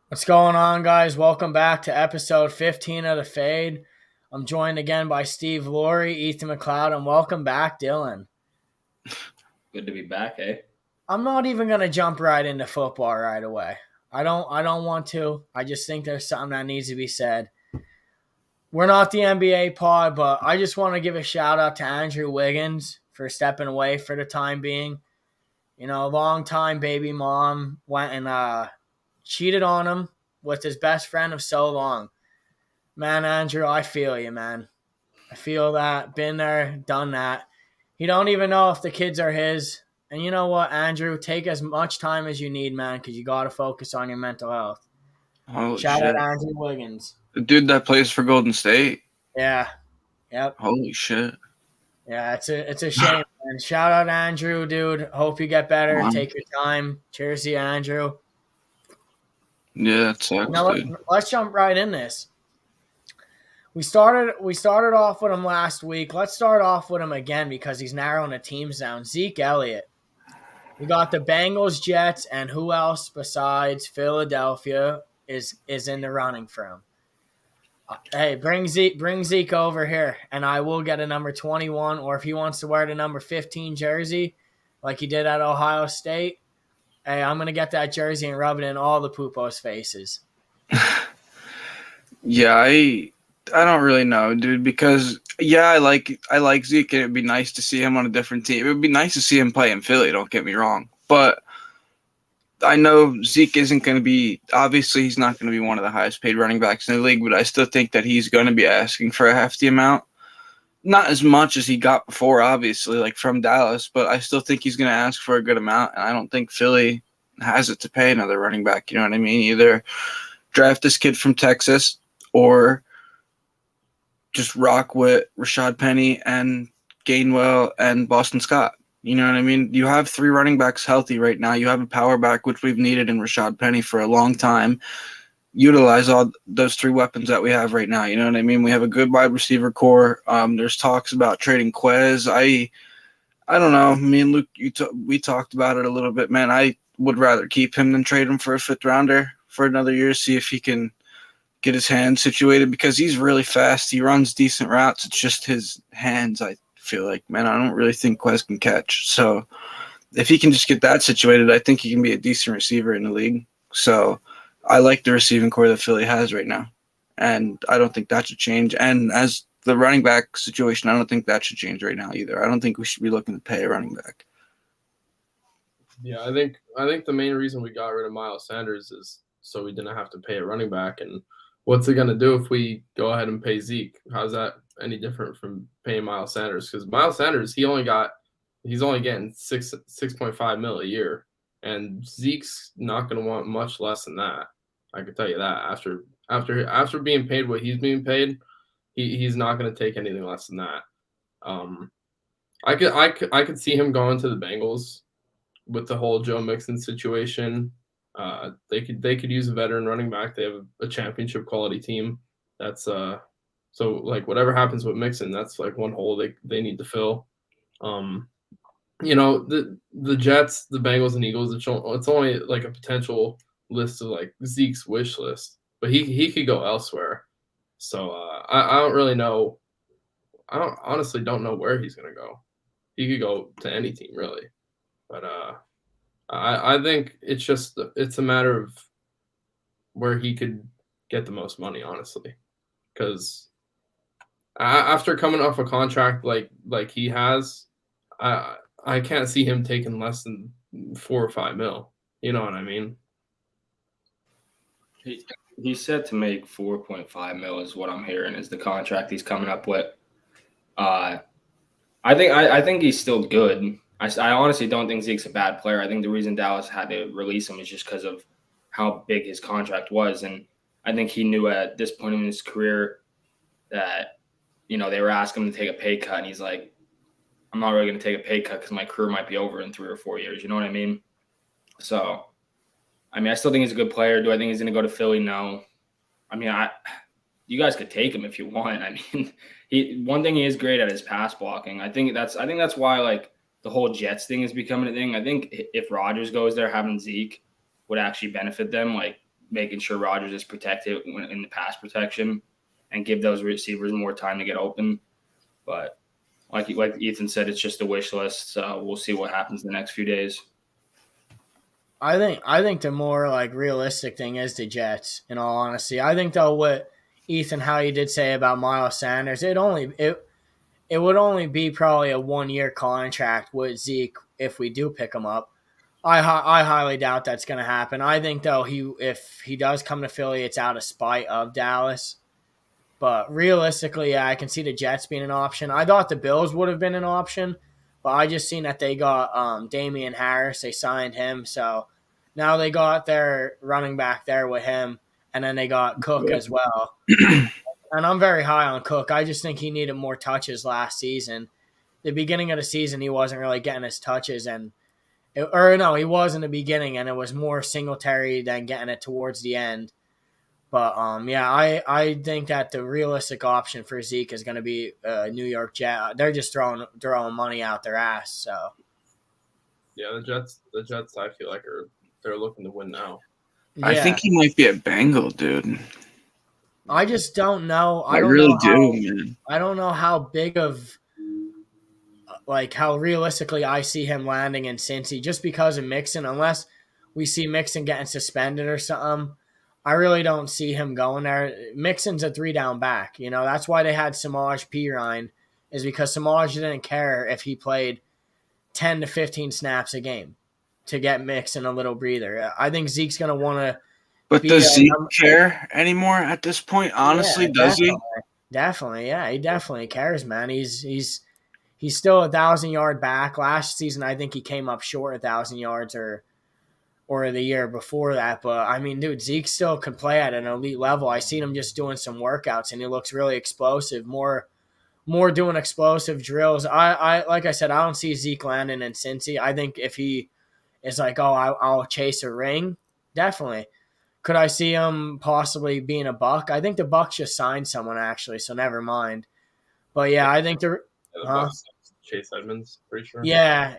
What's going on, guys? Welcome back to episode 15 of The Fade. I'm joined again by Steve Laurie, Ethan McLeod, and welcome back, Dylan. Good to be back, eh? I'm not even going to jump right into football right away. I don't want to. I just think there's something that needs to be said. We're not the NBA pod, but I just want to give a shout out to Andrew Wiggins for stepping away for the time being. You know, a long time baby mom went and cheated on him with his best friend of so long. Man, Andrew, I feel you, man. I feel that. Been there, done that. He don't even know if the kids are his. And you know what, Andrew? Take as much time as you need, man, because you got to focus on your mental health. Holy Shout out shit. Andrew Wiggins. The dude that plays for Golden State. Yeah. Yep. Holy shit. Yeah, it's a shame, man. Shout out Andrew, dude. Hope you get better. Wow. Take your time. Cheers to you, Andrew. Yeah, that sucks, Now dude. let's jump right in this. We started off with him last week. Let's start off with him again because he's narrowing the teams down. Zeke Elliott. We got the Bengals, Jets, and who else besides Philadelphia is in the running for him? Hey, bring Zeke over here, and I will get a number 21, or if he wants to wear the number 15 jersey, like he did at Ohio State, hey, I'm gonna get that jersey and rub it in all the Pupos' faces. Yeah, I don't really know, dude, because I like Zeke, and it'd be nice to see him on a different team. It would be nice to see him play in Philly, don't get me wrong. But I know Zeke isn't going to be – obviously he's not going to be one of the highest paid running backs in the league, but I still think that he's going to be asking for a hefty amount. Not as much as he got before, obviously, like from Dallas, but I still think he's going to ask for a good amount, and I don't think Philly has it to pay another running back. You know what I mean? Either draft this kid from Texas or just rock with Rashad Penny and Gainwell and Boston Scott. You know what I mean? You have three running backs healthy right now. You have a power back, which we've needed in Rashad Penny for a long time. Utilize all those three weapons that we have right now. You know what I mean? We have a good wide receiver core. There's talks about trading Quez. I don't know. Me and Luke, we talked about it a little bit, man. I would rather keep him than trade him for a fifth rounder for another year, see if he can get his hands situated because he's really fast. He runs decent routes. It's just his hands, I feel like, man, I don't really think Quez can catch. So if he can just get that situated, I think he can be a decent receiver in the league. So I like the receiving core that Philly has right now, and I don't think that should change. And as the running back situation, I don't think that should change right now either. I don't think we should be looking to pay a running back. Yeah, I think the main reason we got rid of Miles Sanders is so we didn't have to pay a running back. And what's it going to do if we go ahead and pay Zeke? How's that any different from paying Miles Sanders? Because Miles Sanders, he's only getting 6.5 mil a year, and Zeke's not going to want much less than that. I can tell you that after being paid what he's being paid, he's not going to take anything less than that. I could see him going to the Bengals with the whole Joe Mixon situation. They could use a veteran running back. They have a championship quality team. That's so like whatever happens with Mixon, that's like one hole they need to fill. The Jets, the Bengals, and Eagles. It's only like a potential list of like Zeke's wish list, but he could go elsewhere. So I don't really know. I honestly don't know where he's gonna go. He could go to any team really, but I think it's a matter of where he could get the most money, honestly, because after coming off a contract like he has, I can't see him taking less than 4 or 5 mil. You know what I mean? He's set to make 4.5 mil is what I'm hearing is the contract he's coming up with. I think he's still good. I honestly don't think Zeke's a bad player. I think the reason Dallas had to release him is just because of how big his contract was. And I think he knew at this point in his career that, they were asking him to take a pay cut. And he's like, I'm not really going to take a pay cut because my career might be over in 3 or 4 years. You know what I mean? So, I still think he's a good player. Do I think he's going to go to Philly? No. You guys could take him if you want. One thing he is great at is pass blocking. I think that's why like the whole Jets thing is becoming a thing. I think if Rodgers goes there, having Zeke would actually benefit them. Like making sure Rodgers is protected in the pass protection and give those receivers more time to get open. But like Ethan said, it's just a wish list. So we'll see what happens in the next few days. I think the more like realistic thing is the Jets. In all honesty, I think though what Ethan how you did say about Miles Sanders, it would only be probably a 1-year contract with Zeke if we do pick him up. I highly doubt that's going to happen. I think though if he does come to Philly, it's out of spite of Dallas. But realistically, yeah, I can see the Jets being an option. I thought the Bills would have been an option, but I just seen that they got Damian Harris. They signed him, so now they got their running back there with him, and then they got Cook as well. And I'm very high on Cook. I just think he needed more touches last season. The beginning of the season, he wasn't really getting his touches, he was in the beginning, and it was more Singletary than getting it towards the end. But yeah, I think that the realistic option for Zeke is going to be New York Jet. They're just throwing money out their ass. So Yeah, the Jets, I feel like they're looking to win now. yeah. I think he might be a Bengal, dude. I just don't know. I really do, man. I don't know how big of like how realistically I see him landing in Cincy just because of Mixon. Unless we see Mixon getting suspended or something, I really don't see him going there. Mixon's a 3-down back. You know, that's why they had Samaj Pirine, is because Samaj didn't care if he played 10 to 15 snaps a game to get Mixon a little breather. I think Zeke's going to want to. But does Zeke care anymore at this point? Honestly, yeah, does he? Definitely, yeah, he definitely cares, man. He's still 1,000-yard back. Last season, I think he came up short 1,000 yards or the year before that. But I mean, dude, Zeke still can play at an elite level. I seen him just doing some workouts, and he looks really explosive. More doing explosive drills. I like I said, I don't see Zeke landing in Cincy. I think if he is like, oh, I'll chase a ring, definitely. Could I see him possibly being a Buck? I think the Bucks just signed someone actually, so never mind. But yeah, I think The Bucs, Chase Edmonds, pretty sure. Yeah.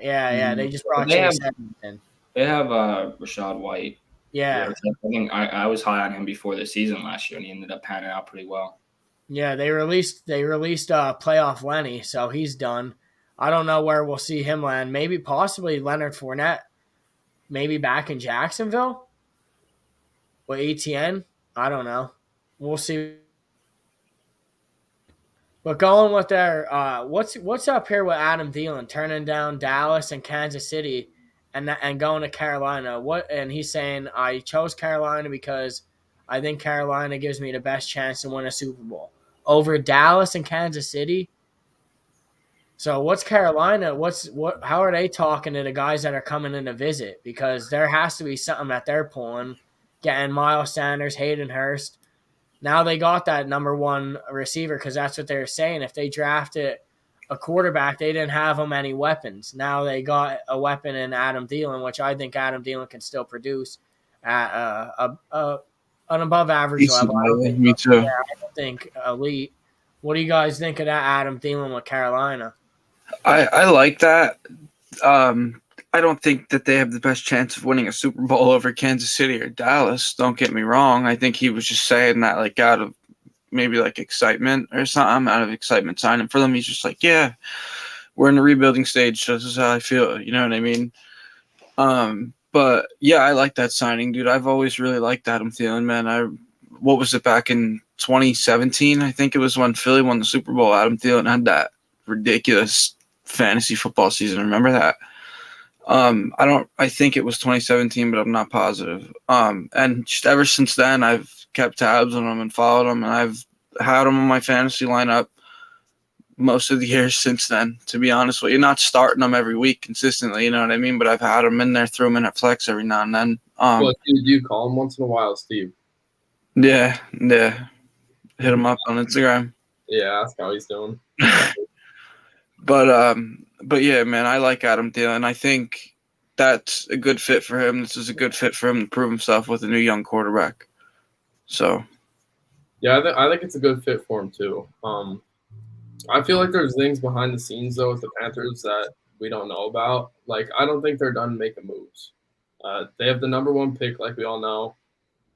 They just brought Chase Edmonds in. They have Rashad White. Yeah. I think I was high on him before the season last year, and he ended up panning out pretty well. Yeah, they released playoff Lenny, so he's done. I don't know where we'll see him land. Maybe possibly Leonard Fournette, maybe back in Jacksonville with ETN. I don't know. We'll see. But going with their what's up here with Adam Thielen turning down Dallas and Kansas City and going to Carolina? And he's saying I chose Carolina because I think Carolina gives me the best chance to win a Super Bowl over Dallas and Kansas City. So what's Carolina? How are they talking to the guys that are coming in to visit? Because there has to be something that they're pulling, getting Miles Sanders, Hayden Hurst. Now they got that number one receiver because that's what they were saying. If they drafted a quarterback, they didn't have them any weapons. Now they got a weapon in Adam Thielen, which I think Adam Thielen can still produce at an above average level. Me too. Yeah, I don't think elite. What do you guys think of that Adam Thielen with Carolina? I like that. I don't think that they have the best chance of winning a Super Bowl over Kansas City or Dallas. Don't get me wrong. I think he was just saying that like out of maybe like excitement or something, out of excitement signing for them. He's just like, yeah, we're in the rebuilding stage. So this is how I feel. You know what I mean? But yeah, I like that signing, dude. I've always really liked Adam Thielen, man. What was it back in 2017? I think it was when Philly won the Super Bowl. Adam Thielen had that ridiculous fantasy football season. Remember that? I think it was 2017, but I'm not positive. And just ever since then, I've kept tabs on him and followed him, and I've had him on my fantasy lineup most of the years since then, to be honest with you. Not starting them every week consistently, you know what I mean? But I've had him in there, threw him in at flex every now and then. Well, you call him once in a while, Steve? Yeah. Hit him up on Instagram. Yeah, that's how he's doing. But yeah, man, I like Adam Thielen. I think that's a good fit for him. This is a good fit for him to prove himself with a new young quarterback. So, yeah, I think it's a good fit for him too. I feel like there's things behind the scenes though with the Panthers that we don't know about. Like, I don't think they're done making moves. They have the number one pick, like we all know.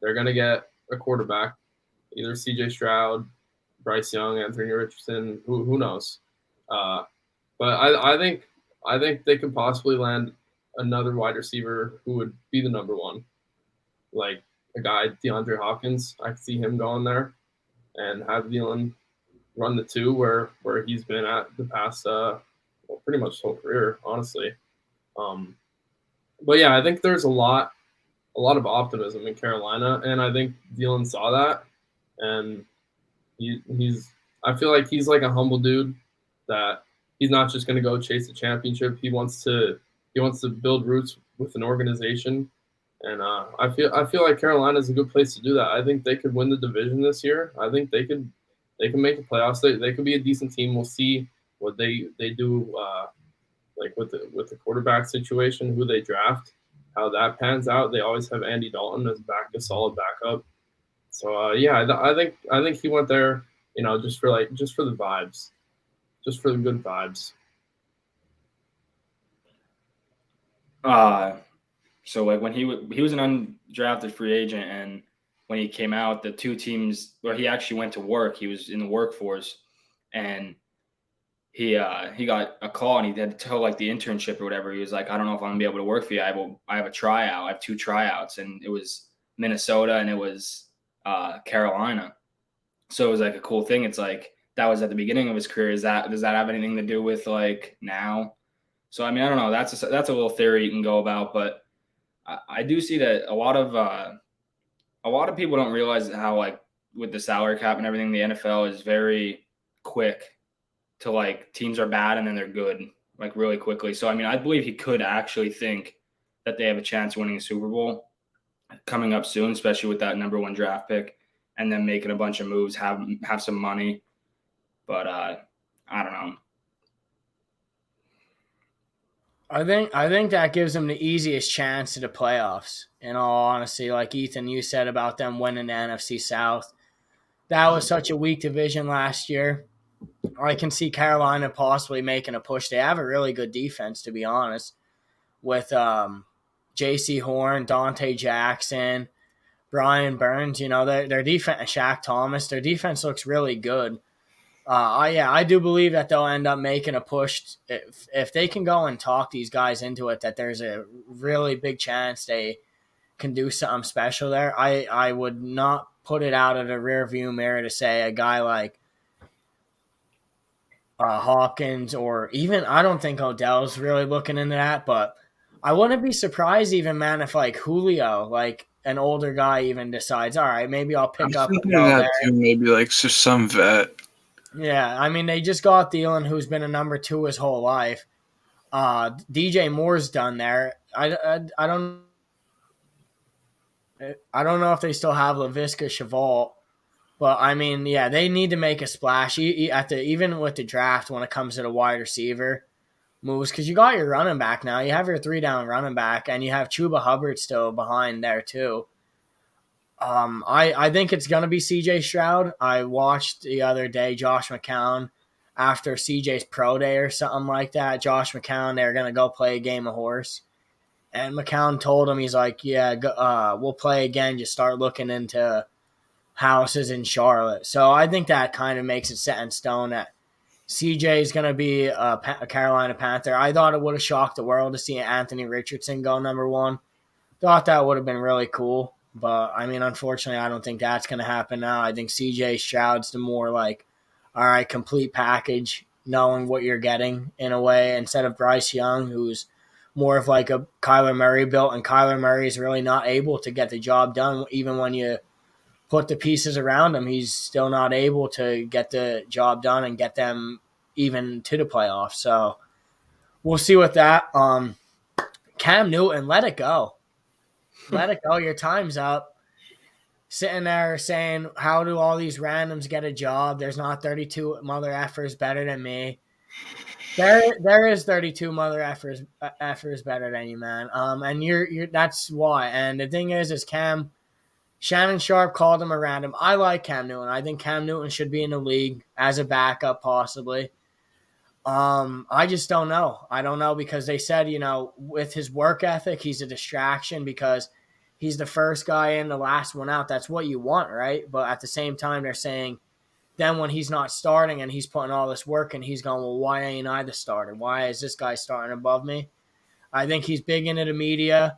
they're going to get a quarterback, either C.J. Stroud, Bryce Young, Anthony Richardson, who knows. But I think they could possibly land another wide receiver who would be the number one, like a guy DeAndre Hopkins. I could see him going there and have Thielen run the two where he's been at the past pretty much his whole career, honestly. But yeah, I think there's a lot of optimism in Carolina, and I think Thielen saw that, and he's I feel like he's like a humble dude that he's not just going to go chase a championship. He wants to build roots with an organization, and I feel like Carolina is a good place to do that. I think they could win the division this year. I think they can make the playoffs. They could be a decent team. We'll see what they do, like with the quarterback situation, who they draft, how that pans out. They always have Andy Dalton as a solid backup. So yeah, I think he went there, just for the vibes, just for the good vibes. So like when he was an undrafted free agent, and when he came out, the two teams where he actually went to work, he was in the workforce, and he got a call, and he had to tell like the internship or whatever. He was like, I don't know if I'm gonna be able to work for you. I have a tryout. I have 2 tryouts, and it was Minnesota and it was Carolina. So it was like a cool thing. It's like that was at the beginning of his career. Does that have anything to do with like now? So I mean, I don't know. That's a little theory you can go about, but I do see that a lot of people don't realize how, like, with the salary cap and everything, the NFL is very quick to, like, teams are bad and then they're good, like, really quickly. So I mean, I believe he could actually think that they have a chance of winning a Super Bowl coming up soon, especially with that number 1 draft pick, and then making a bunch of moves, have some money. But I don't know. I think that gives them the easiest chance to the playoffs. In all honesty, like Ethan, you said about them winning the NFC South, that was such a weak division last year. I can see Carolina possibly making a push. They have a really good defense, to be honest, with J.C. Horn, Dante Jackson, Brian Burns. Their defense, Shaq Thomas. Their defense looks really good. I do believe that they'll end up making a push if they can go and talk these guys into it, that there's a really big chance they can do something special there. I would not put it out of the rear view mirror to say a guy like Hawkins, or even, I don't think Odell's really looking into that, but I wouldn't be surprised even, man, if like Julio, like an older guy, even decides, all right, maybe I'll pick up thinking of that too, maybe like just some vet. Yeah, I mean, they just got Thielen, who's been a number 2 his whole life. DJ Moore's done there. I don't know if they still have Laviska Shenault, but I mean, yeah, they need to make a splash even with the draft when it comes to the wide receiver moves, because you got your running back now. You have your 3-down running back, and you have Chuba Hubbard still behind there too. I think it's going to be C.J. Stroud. I watched the other day Josh McCown after C.J.'s pro day or something like that. Josh McCown, they're going to go play a game of horse. And McCown told him, he's like, yeah, we'll play again. Just start looking into houses in Charlotte. So I think that kind of makes it set in stone that C.J. is going to be a Carolina Panther. I thought it would have shocked the world to see Anthony Richardson go number 1. Thought that would have been really cool. But, I mean, unfortunately, I don't think that's going to happen now. I think C.J. Stroud's the more like, all right, complete package, knowing what you're getting in a way, instead of Bryce Young, who's more of like a Kyler Murray built, and Kyler Murray is really not able to get the job done. Even when you put the pieces around him, he's still not able to get the job done and get them even to the playoffs. So we'll see with that. Cam Newton, let it go. Let it go. Your time's up. Sitting there saying, how do all these randoms get a job? There's not 32 mother effers better than me. There is 32 mother effers better than you, man. And you're that's why. And the thing is Shannon Sharp called him a random. I like Cam Newton. I think Cam Newton should be in the league as a backup, possibly. I just don't know. I don't know, because they said, with his work ethic, he's a distraction because he's the first guy in, the last one out. That's what you want, right? But at the same time, they're saying then when he's not starting and he's putting all this work and he's going, well, why ain't I the starter? Why is this guy starting above me? I think he's big into the media.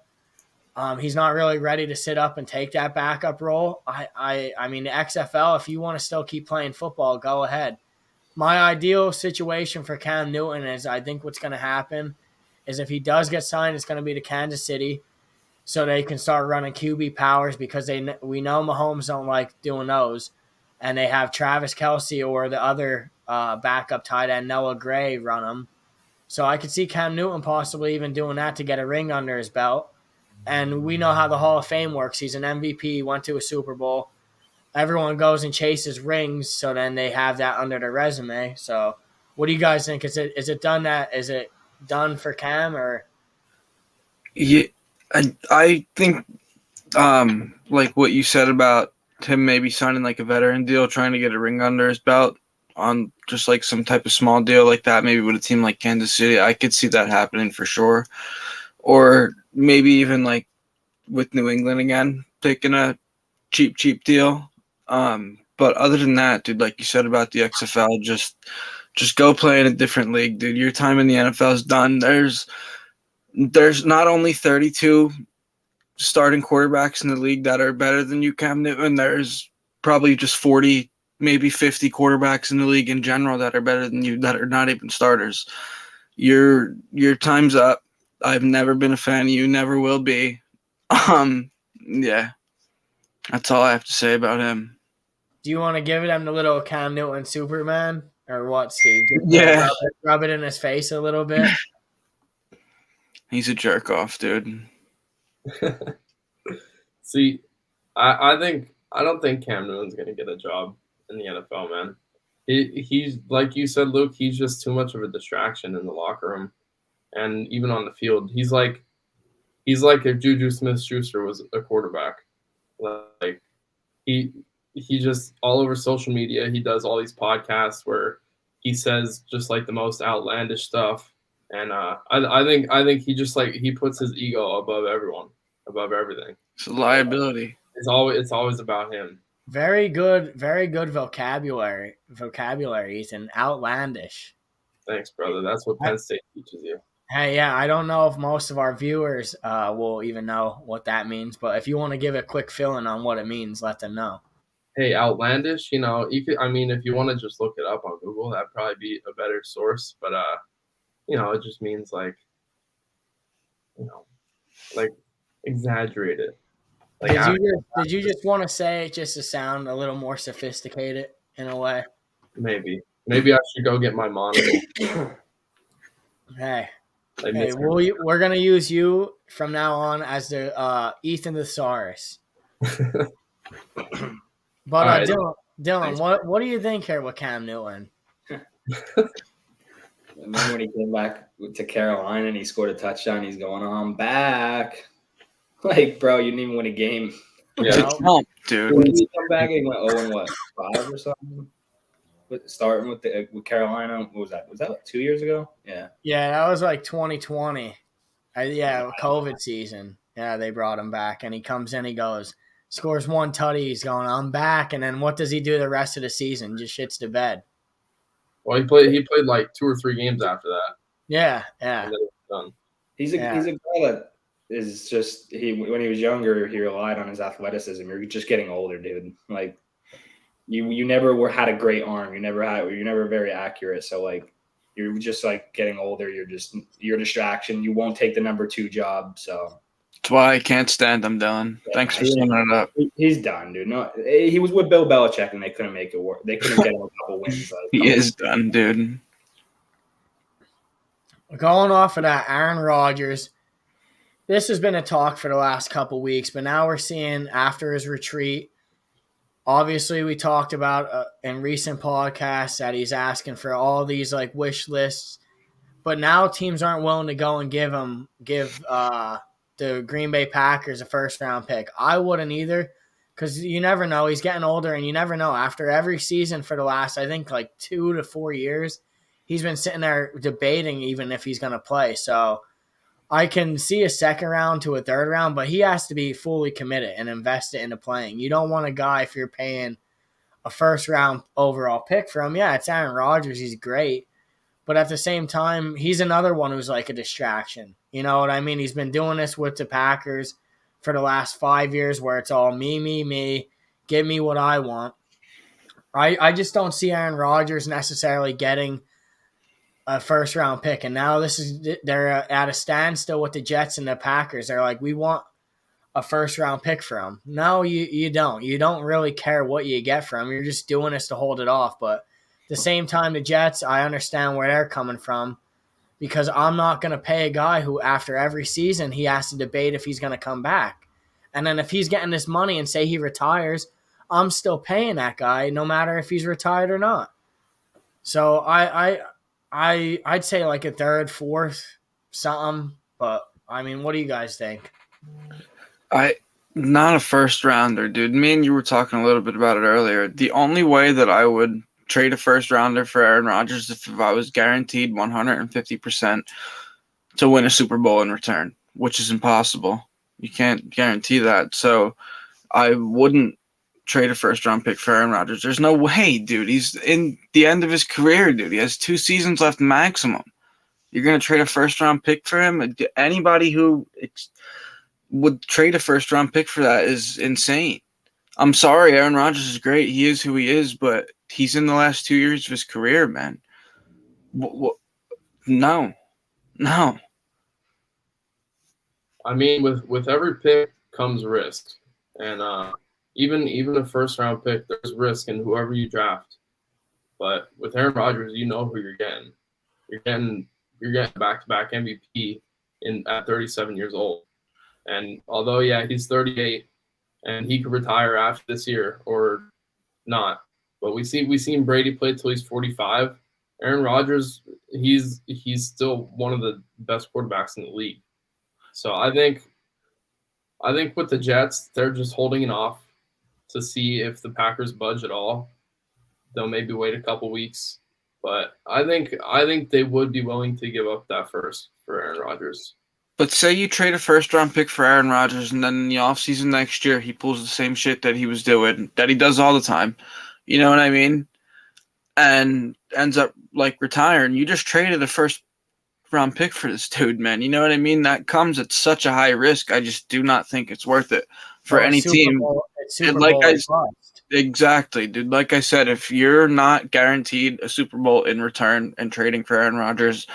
He's not really ready to sit up and take that backup role. I mean, the XFL, if you want to still keep playing football, go ahead. My ideal situation for Cam Newton is I think what's going to happen is if he does get signed, it's going to be to Kansas City so they can start running QB powers because we know Mahomes don't like doing those. And they have Travis Kelce or the other backup tight end, Noah Gray, run them. So I could see Cam Newton possibly even doing that to get a ring under his belt. And we know how the Hall of Fame works. He's an MVP, went to a Super Bowl. Everyone goes and chases rings, so then they have that under their resume. So what do you guys think? Is it done for Cam or? Yeah, I think like what you said about him maybe signing like a veteran deal, trying to get a ring under his belt on just like some type of small deal like that, maybe with a team like Kansas City, I could see that happening for sure. Or maybe even like with New England again, taking a cheap deal. But other than that, dude, like you said about the XFL, just go play in a different league, dude. Your time in the NFL is done. There's not only 32 starting quarterbacks in the league that are better than you, Cam Newton. There's probably just 40, maybe 50 quarterbacks in the league in general that are better than you that are not even starters. Your time's up. I've never been a fan of you, never will be. Yeah. That's all I have to say about him. Do you want to give them the little Cam Newton Superman or what, Steve? Yeah. Rub it in his face a little bit. He's a jerk off, dude. See, I don't think Cam Newton's gonna get a job in the NFL, man. He's like you said, Luke. He's just too much of a distraction in the locker room, and even on the field, he's like if Juju Smith-Schuster was a quarterback. Like he just all over social media. He does all these podcasts where he says just like the most outlandish stuff, and I think he just like he puts his ego above everyone, above everything. It's a liability. It's always about him. Very good vocabulary, Ethan. Outlandish. Thanks, brother. That's what Penn State teaches you. Hey, yeah, I don't know if most of our viewers will even know what that means, but if you want to give a quick fill-in on what it means, let them know. Hey, outlandish, you could, I mean, if you want to just look it up on Google, that'd probably be a better source, but it just means like exaggerated. Like Did you just want to say it just to sound a little more sophisticated in a way? maybe I should go get my monitor. Hey, Like, we're gonna use you from now on as the Ethan Thesaurus. But right. Dylan, what do you think here with Cam Newton? Remember when he came back to Carolina and he scored a touchdown? He's going, I'm back. Like, bro, you didn't even win a game. Yeah. Dude. When did he come back and went 0-5 or something? Starting with Carolina, what was that? Was that like 2 years ago? Yeah. Yeah, that was like 2020. COVID season. Yeah, they brought him back, and he comes in, he goes, scores one tutty, he's going, I'm back, and then what does he do the rest of the season? Just shits the bed. Well, he played like 2 or 3 games after that. Yeah. And then it was done. He's a guy that is just when he was younger, he relied on his athleticism. You're just getting older, dude. Like you never had a great arm. You're never very accurate. So like you're just like getting older. You're a distraction. You won't take the number 2 job. So that's why I can't stand him, Dylan. Yeah, Thanks for summing it up. He's done, dude. No, he was with Bill Belichick and they couldn't make it work. They couldn't get him a couple wins. He is done, dude. Going off of that, Aaron Rodgers. This has been a talk for the last couple weeks, but now we're seeing after his retreat. Obviously, we talked about in recent podcasts that he's asking for all these like wish lists, but now teams aren't willing to go and give the Green Bay Packers a first-round pick. I wouldn't either, because you never know. He's getting older, and you never know. After every season for the last, I think, like 2 to 4 years, he's been sitting there debating even if he's going to play. So I can see a second round to a third round, but he has to be fully committed and invest it into playing. You don't want a guy, if you're paying a first round overall pick for him. Yeah, it's Aaron Rodgers. He's great. But at the same time, he's another one who's like a distraction. You know what I mean? He's been doing this with the Packers for the last 5 years where it's all me, me, me. Give me what I want. I just don't see Aaron Rodgers necessarily getting a first round pick. And now they're at a standstill with the Jets and the Packers. They're like, we want a first round pick for him. No, you don't. You don't really care what you get from him. You're just doing this to hold it off. But at the same time, the Jets, I understand where they're coming from because I'm not going to pay a guy who after every season he has to debate if he's going to come back. And then if he's getting this money and say he retires, I'm still paying that guy no matter if he's retired or not. So I'd say like a third, fourth, something. But I mean, what do you guys think? Not a first rounder, dude. Me and you were talking a little bit about it earlier. The only way that I would trade a first rounder for Aaron Rodgers is if I was guaranteed 150% to win a Super Bowl in return, which is impossible. You can't guarantee that. So I wouldn't trade a first round pick for Aaron Rodgers. There's no way, dude. He's in the end of his career, dude. He has 2 seasons left maximum. You're going to trade a first round pick for him? Anybody who would trade a first round pick for that is insane. I'm sorry, Aaron Rodgers is great. He is who he is, but he's in the last 2 years of his career, man. No. I mean, with every pick comes risk, and even a first round pick, there's risk in whoever you draft. But with Aaron Rodgers, you know who you're getting. You're getting back-to-back MVP at 37 years old. And although, yeah, he's 38 and he could retire after this year or not, but we seen Brady play till he's 45. Aaron Rodgers, he's still one of the best quarterbacks in the league. So I think with the Jets, they're just holding it off to see if the Packers budge at all. They'll maybe wait a couple weeks, but I think they would be willing to give up that first for Aaron Rodgers. But say you trade a first-round pick for Aaron Rodgers, and then in the offseason next year, he pulls the same shit that he was doing, that he does all the time. You know what I mean? And ends up, like, retiring. You just traded a first-round pick for this dude, man. You know what I mean? That comes at such a high risk. I just do not think it's worth it for any team. Super Bowl exactly, dude. Like I said, if you're not guaranteed a Super Bowl in return and trading for Aaron Rodgers,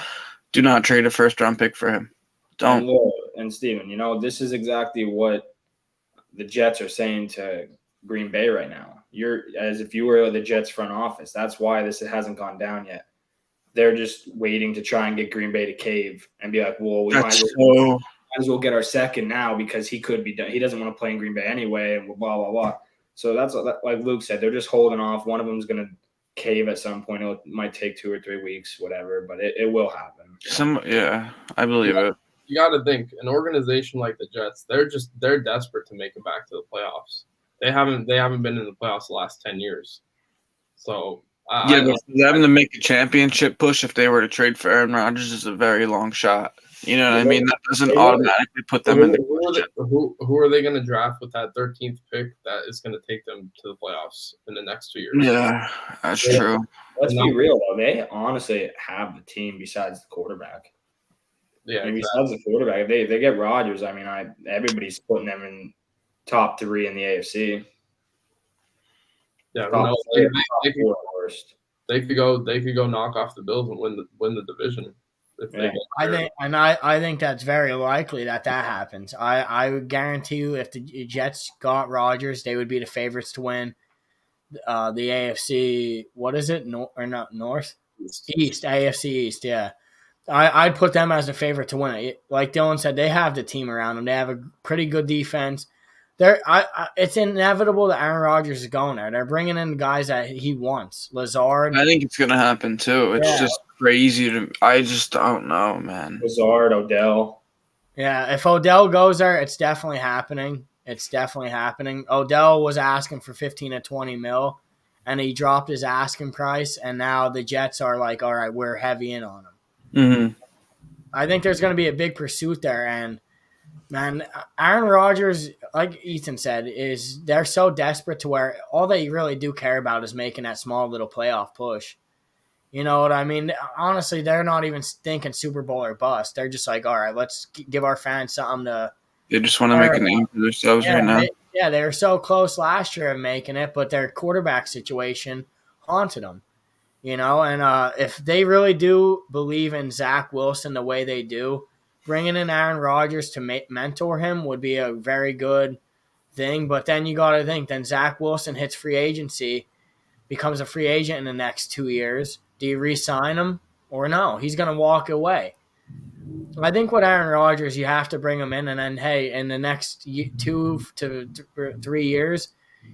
do not trade a first-round pick for him. Don't. And Steven, this is exactly what the Jets are saying to Green Bay right now. You're as if you were the Jets front office. That's why this hasn't gone down yet. They're just waiting to try and get Green Bay to cave and be like, well, we might as well get our second now because he could be done. He doesn't want to play in Green Bay anyway, and blah, blah, blah. So that's like Luke said. They're just holding off. One of them is going to cave at some point. It might take 2 or 3 weeks, whatever, but it will happen. I believe it. You got to think an organization like the Jets, they're desperate to make it back to the playoffs. They haven't been in the playoffs the last 10 years. So but for them to make a championship push if they were to trade for Aaron Rodgers is a very long shot. You know what I mean? That doesn't automatically put them in the who are they going to draft with that 13th pick that is going to take them to the playoffs in the next 2 years? Yeah, that's true. Let's be real, though. They honestly have the team besides the quarterback. Yeah, exactly. Besides the quarterback, if they get Rodgers, I mean, everybody's putting them in top 3 in the AFC. Yeah, they could go knock off the Bills and win the division. I think that's very likely that happens. I would guarantee you if the Jets got Rodgers, they would be the favorites to win the AFC. What is it? North? East. AFC East, yeah. I'd put them as the favorite to win it. Like Dylan said, they have the team around them. They have a pretty good defense. It's inevitable that Aaron Rodgers is going there. They're bringing in the guys that he wants. Lazard. I think it's going to happen too. It's just crazy I just don't know, man. Lazard, Odell. Yeah, if Odell goes there, it's definitely happening. Odell was asking for 15 to 20 mil, and he dropped his asking price, and now the Jets are like, all right, we're heavy in on him. Mm-hmm. I think there's going to be a big pursuit there. And, man, Aaron Rodgers, like Ethan said, is they're so desperate to where all they really do care about is making that small little playoff push. You know what I mean? Honestly, they're not even thinking Super Bowl or bust. They're just like, all right, let's give our fans something to They just want to make a name for themselves right now. They were so close last year of making it, but their quarterback situation haunted them. You know, and if they really do believe in Zach Wilson the way they do, bringing in Aaron Rodgers to mentor him would be a very good thing. But then you got to think, then Zach Wilson hits free agency, becomes a free agent in the next 2 years. Do you re-sign him or no? He's going to walk away. I think with Aaron Rodgers, you have to bring him in, and then, hey, in the next 2 to 3 years,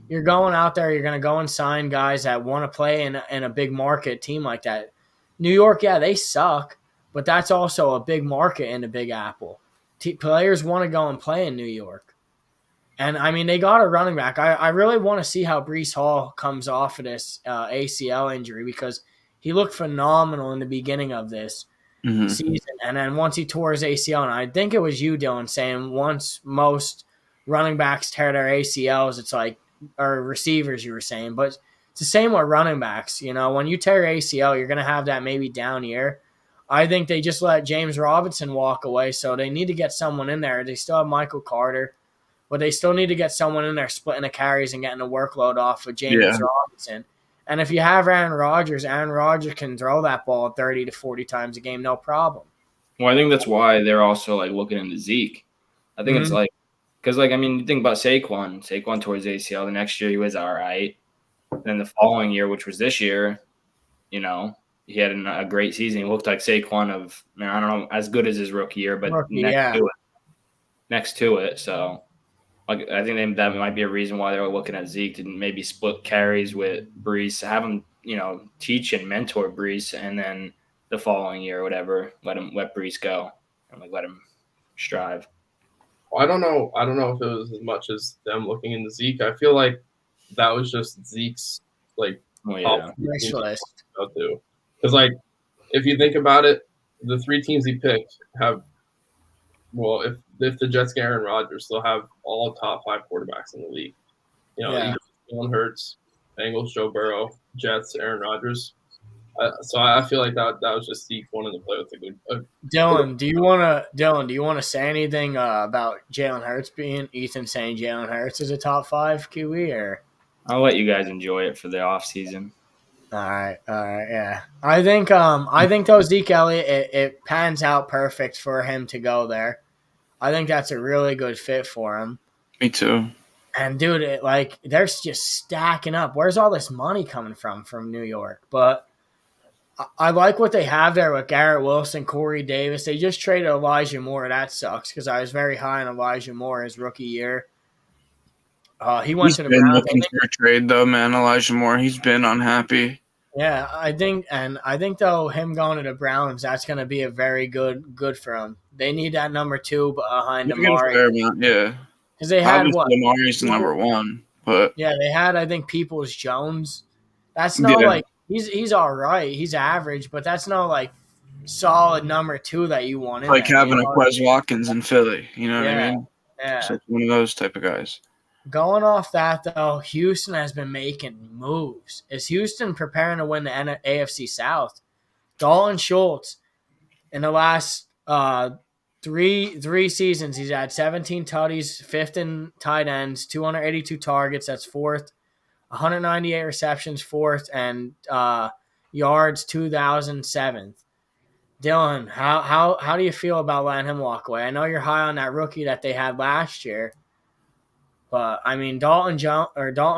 you're going out there, you're going to go and sign guys that want to play in a big market team like that. New York, yeah, they suck, but that's also a big market in the Big Apple. Players want to go and play in New York. And, I mean, they got a running back. I really want to see how Breece Hall comes off of this ACL injury because he looked phenomenal in the beginning of this season. And then once he tore his ACL, and I think it was you, Dylan, saying once most running backs tear their ACLs, it's like, or receivers you were saying, but it's the same with running backs. You know, when you tear your ACL, you're going to have that maybe down year. I think they just let James Robinson walk away, so they need to get someone in there. They still have Michael Carter, but they still need to get someone in there splitting the carries and getting the workload off of James Robinson. And if you have Aaron Rodgers can throw that ball 30 to 40 times a game, no problem. Well, I think that's why they're also like looking into Zeke. I think it's like, because, like, I mean, you think about Saquon. Saquon tore his ACL. The next year he was all right. Then the following year, which was this year, you know, he had a great season. He looked like Saquon of, man, I don't know, as good as his rookie year, but next to it. So, like, I think that might be a reason why they're looking at Zeke to maybe split carries with Breece, have him, you know, teach and mentor Breece, and then the following year or whatever, let Breece go and like let him strive. I don't know if it was as much as them looking into Zeke. I feel like that was just Zeke's like wish list. Because like if you think about it, the 3 teams he picked have if the Jets get Aaron Rodgers, they'll have all top 5 quarterbacks in the league. You know, Eagles, Jalen Hurts, Bengals, Joe Burrow, Jets, Aaron Rodgers. So I feel like that was just Zeke wanting to play with a good. Dylan, do you want to say anything about Jalen Hurts being Ethan saying Jalen Hurts is a top 5 QB, or? I'll let you guys enjoy it for the off season. All right, yeah. I think though Zeke Elliott, it pans out perfect for him to go there. I think that's a really good fit for him. Me too. And dude, they're just stacking up. Where's all this money coming from New York? But I like what they have there with Garrett Wilson, Corey Davis. They just traded Elijah Moore. That sucks because I was very high on Elijah Moore his rookie year. He went to the Browns. Looking for a trade though, man. Elijah Moore, he's been unhappy. Yeah, I think though him going to the Browns, that's going to be a very good for him. They need that number 2 behind Amari. Yeah, because they had obviously Amari's the number 1, but yeah, they had I think Peoples-Jones. That's not like. He's all right. He's average, but that's no like solid number 2 that you want in like there, having a Quez Watkins in Philly. You know what I mean? Yeah. So one of those type of guys. Going off that though, Houston has been making moves. Is Houston preparing to win the AFC South? Dalton Schultz in the last three seasons, he's had 17 tutties, 5th in tight ends, 282 targets. That's 4th. 198 receptions, 4th, and yards 2,007th. Dylan, how do you feel about letting him walk away? I know you're high on that rookie that they had last year, but I mean Dalton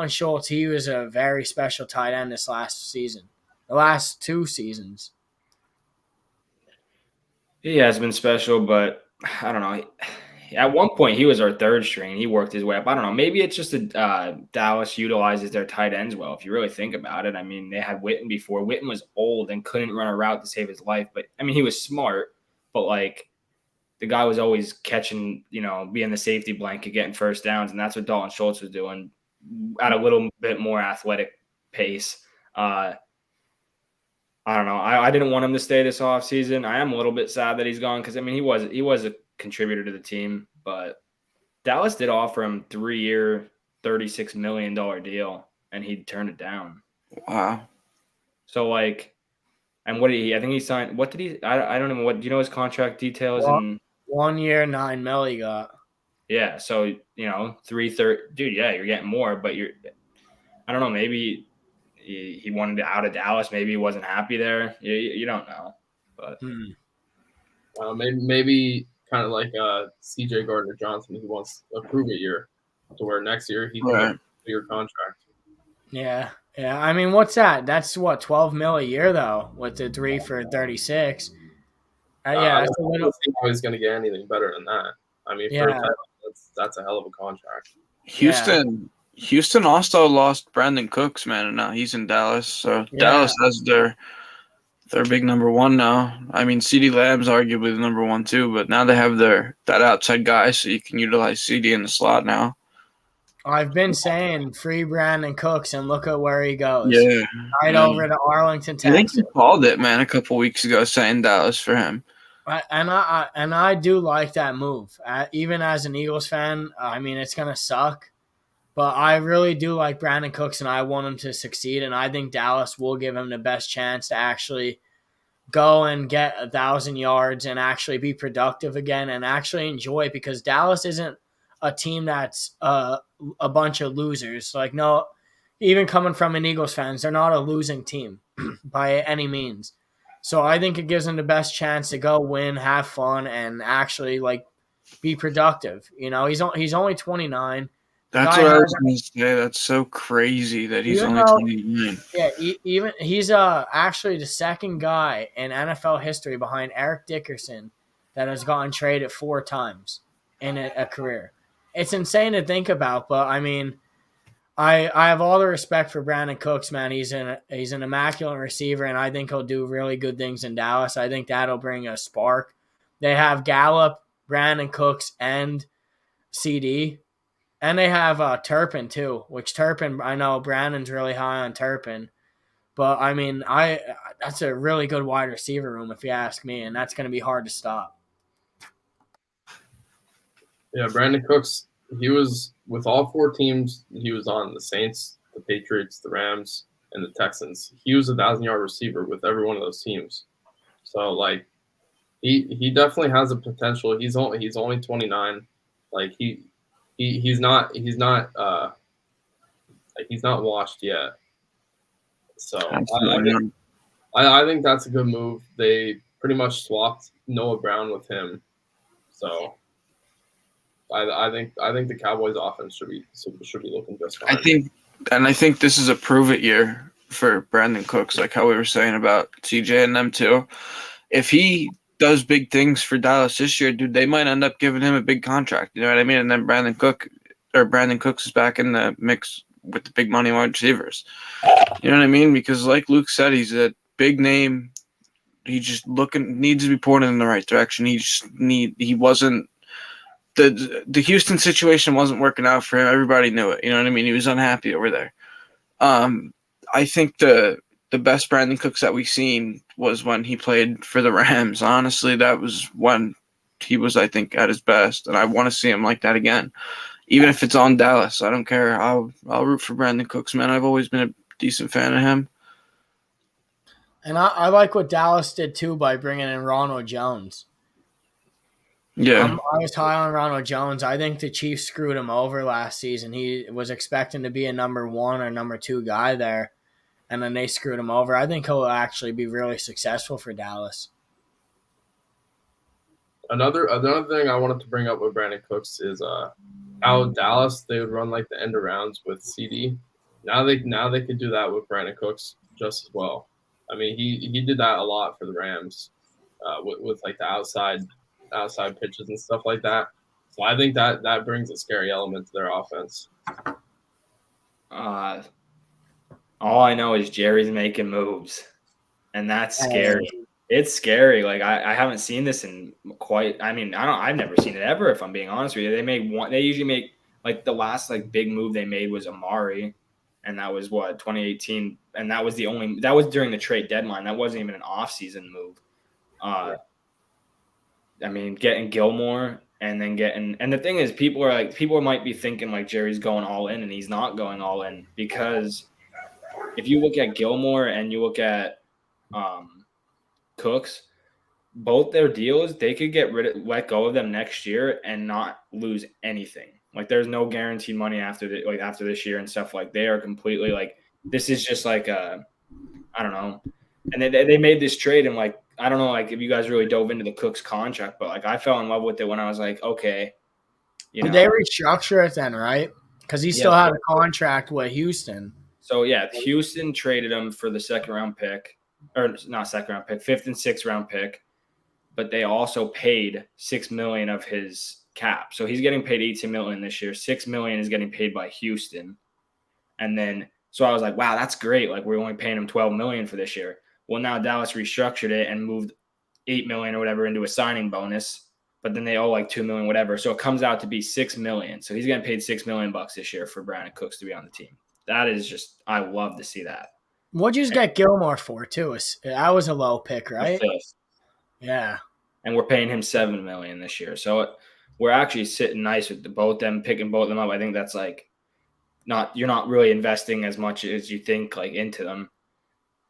Schultz, he was a very special tight end this last season, the last 2 seasons. He has been special, but I don't know. At one point, he was our 3rd string. He worked his way up. I don't know. Maybe it's just that Dallas utilizes their tight ends well. If you really think about it, I mean, they had Witten before. Witten was old and couldn't run a route to save his life. But, I mean, he was smart. But, like, the guy was always catching, you know, being the safety blanket, getting first downs. And that's what Dalton Schultz was doing at a little bit more athletic pace. I don't know. I didn't want him to stay this offseason. I am a little bit sad that he's gone because, I mean, he was a contributor to the team, but Dallas did offer him 3-year, $36 million deal, and he turned it down. Wow. So, like, and what did he – I think he signed – what did he – I don't know. What do you know his contract details? Well, And 1 year, $9 million he got. yeah, so, you know, 330 – dude, yeah, you're getting more, but you're – I don't know, maybe – he wanted out of Dallas. Maybe he wasn't happy there. You don't know. But maybe kind of like C.J. Gardner-Johnson. He wants a prove-it year to where next year he can get a bigger contract. Yeah. I mean, what's that? That's what, $12 million a year though, with the 3 for 36. Yeah, that's a little. I don't think he's going to get anything better than that. I mean, for a title, that's a hell of a contract. Houston also lost Brandon Cooks, man, and now he's in Dallas. So Dallas has their big number one now. I mean, CeeDee Lamb's arguably the number one too, but now they have that outside guy, so you can utilize CeeDee in the slot now. I've been saying free Brandon Cooks, and look at where he goes. Yeah, right over to Arlington, Texas. I think he called it, man, a couple weeks ago, saying Dallas for him. And I do like that move. Even as an Eagles fan, I mean, it's gonna suck. But I really do like Brandon Cooks, and I want him to succeed. And I think Dallas will give him the best chance to actually go and get 1,000 yards and actually be productive again and actually enjoy it, because Dallas isn't a team that's a bunch of losers. Like, no, even coming from an Eagles fans, they're not a losing team by any means. So I think it gives them the best chance to go win, have fun, and actually like be productive. You know, he's only 29. That's what I was going to say. That's so crazy that he's only 29. Yeah, he's actually the second guy in NFL history behind Eric Dickerson that has gotten traded 4 times in a career. It's insane to think about, but I mean, I have all the respect for Brandon Cooks, man. He's an immaculate receiver, and I think he'll do really good things in Dallas. I think that'll bring a spark. They have Gallup, Brandon Cooks, and CD. And they have Turpin too, which Turpin, I know Brandon's really high on Turpin. But, I mean, that's a really good wide receiver room if you ask me, and that's going to be hard to stop. Yeah, Brandon Cooks, he was with all 4 teams. He was on the Saints, the Patriots, the Rams, and the Texans. He was a 1,000-yard receiver with every one of those teams. So, like, he definitely has a potential. He's only 29. Like, he's not washed yet. So I think that's a good move. They pretty much swapped Noah Brown with him. So I think the Cowboys offense should be looking just fine. I think this is a prove it year for Brandon Cooks, like how we were saying about CJ and them too. If he does big things for Dallas this year, dude, they might end up giving him a big contract. You know what I mean? And then Brandon Cooks is back in the mix with the big money wide receivers. You know what I mean? Because like Luke said, he's a big name. He just needs to be pointed in the right direction. He wasn't the Houston situation wasn't working out for him. Everybody knew it. You know what I mean? He was unhappy over there. I think the best Brandon Cooks that we've seen was when he played for the Rams. Honestly, that was when he was, I think, at his best, and I want to see him like that again. Even if it's on Dallas, I don't care. I'll root for Brandon Cooks, man. I've always been a decent fan of him. And I like what Dallas did, too, by bringing in Ronald Jones. Yeah. I was high on Ronald Jones. I think the Chiefs screwed him over last season. He was expecting to be a number 1 or number 2 guy there, and then they screwed him over. I think he'll actually be really successful for Dallas. Another thing I wanted to bring up with Brandon Cooks is how Dallas, they would run like the end arounds with CD. Now they could do that with Brandon Cooks just as well. I mean, he did that a lot for the Rams with like the outside pitches and stuff like that. So I think that brings a scary element to their offense. All I know is Jerry's making moves, and that's scary. It's scary. Like I haven't seen this in quite. I mean, I've never seen it ever. If I'm being honest with you, they usually make like the last like big move they made was Amari, and that was 2018, and that was during the trade deadline. That wasn't even an off-season move. I mean, getting Gilmore and then and the thing is, people might be thinking like Jerry's going all in, and he's not going all in, because if you look at Gilmore and you look at Cooks, both their deals, they could let go of them next year and not lose anything. Like, there's no guaranteed money after this year and stuff. Like, they are completely like, this is just like I don't know. And they made this trade, and like, I don't know, like, if you guys really dove into the Cooks contract, but like, I fell in love with it when I was like, okay, Did they restructure it then, right? Because he still had a contract with Houston. So yeah, Houston traded him for the fifth and sixth round pick, but they also paid $6 million of his cap. So he's getting paid $18 million this year. $6 million is getting paid by Houston, and then so I was like, wow, that's great. Like, we're only paying him $12 million for this year. Well, now Dallas restructured it and moved $8 million or whatever into a signing bonus, but then they owe like $2 million, whatever. So it comes out to be $6 million. So he's getting paid $6 million this year for Brandon Cooks to be on the team. That is just, I love to see that. What'd you just get Gilmore for too? That was a low pick, right? Yeah. And we're paying him $7 million this year. So we're actually sitting nice with both them, picking both of them up. I think that's like you're not really investing as much as you think like into them.